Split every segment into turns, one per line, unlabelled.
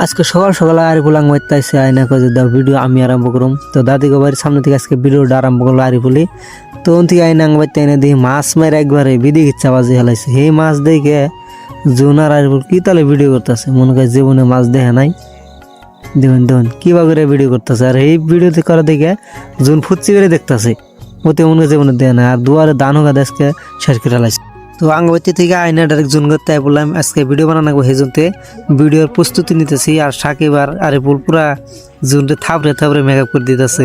আজকে সকাল সকাল আরিফুল মারতেছে আয়না কাজে দাও ভিডিও আমি আরম্ভ করুম। তো দাদি বাড়ির সামনে থেকে আজকে ভিডিওটা আরম্ভ করলো আরিফুলি। তো ওন থেকে আয়না মারতে এনে দেখি মাছ মেরে একবারে বিধি ইচ্ছা বাজি হেলাইছে। সেই মাছ দেখে জুনার আরিফুল কি তাহলে ভিডিও করতেছে, মনে করে জীবনে মাছ দেখে নাই। দেখুন দেখুন কিভাবে করে ভিডিও করতেছে, আর এই ভিডিওতে করে দেখে জুন ফুচি করে দেখতেছে, ওতে মনে জীবনে দেয় না। আর দুয়ারে দান হোক আজকে শেষ করে হেলাইছে। তো আঙ্গবাতি থেকে আয়না ডাইরেক্ট জুন করতে বললাম আজকে ভিডিও বানানো হেজনতে ভিডিওর প্রস্তুতি নিতেছি। আর সাকিব আর আরিফুল পুরা জুনতে থাপড়ে থাপড়ে মেকআপ করে দিতেছে।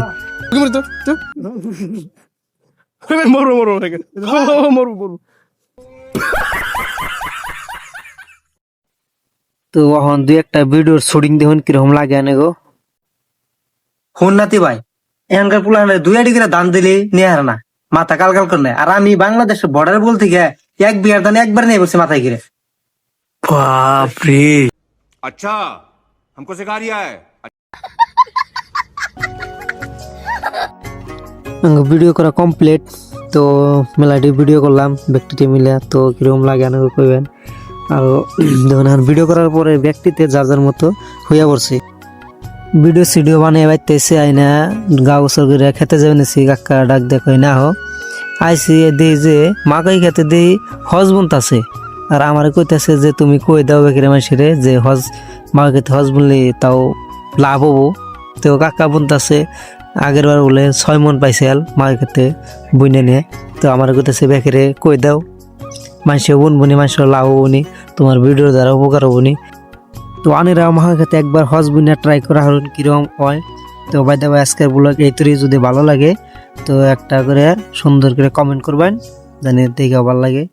তো এখন দুই একটা ভিডিওর শুটিং দেখুন কিরকম লাগে আনে গো। ফোন নাতি ভাই এখানকার পুলানে দুই আড়ি করে দান দিলে নিয়ে হার না, মাথা কাল কাল করে নেয়। আর আমি বাংলাদেশের বর্ডার বলতে গিয়ে এক বিয়ার দানে একবার নিয়ে বসে মাথায় ঘিরে।
बापरे। अच्छा हमको सिखा रिया है।
ভিডিও করা কমপ্লিট। তো মেলাটি ভিডিও করলাম ব্যক্তিটি মিলে। তো কিরকম লাগে আনে কইবেন। আর দেখুন আর ভিডিও করার পরে ব্যক্তিতে যার যার মতো হইয়া পড়ছে। ভিডিও সিডিও বানিয়ে বাইতেছে আইনা গা গোসল করে খেতে যাবে নিছি। কাকা ডাক দেখো না হো আইসি দেই যে মাকাই খেতে দেই হজ বুনতাছে। আর আমার কইতাছে যে তুমি কই দাও বেকেরে মানুষেরে যে হজ মাকে খেতে হজ বুনলে তাও লাভ হবো। তো কাকা বুনতাছে আগের বার বলে 6 মন পাইছে মাকে খেতে বুনে নিয়ে। তো আমার কইতাছে বেকেরে কই দাও মানুষে বুনবনি, মানুষের লাভ হবনি, তোমার ভিডিও দ্বারা উপকার হবনি। তো আনেরা মাকে খেতে একবার হজ বুনে ট্রাই করা হল কিরকম হয়। তো বাইদা ভাই আজকের ব্লগ এই তৈরি যদি ভালো লাগে তো একটা করে সুন্দর করে কমেন্ট করবেন, জানি দেখে ভালো লাগে।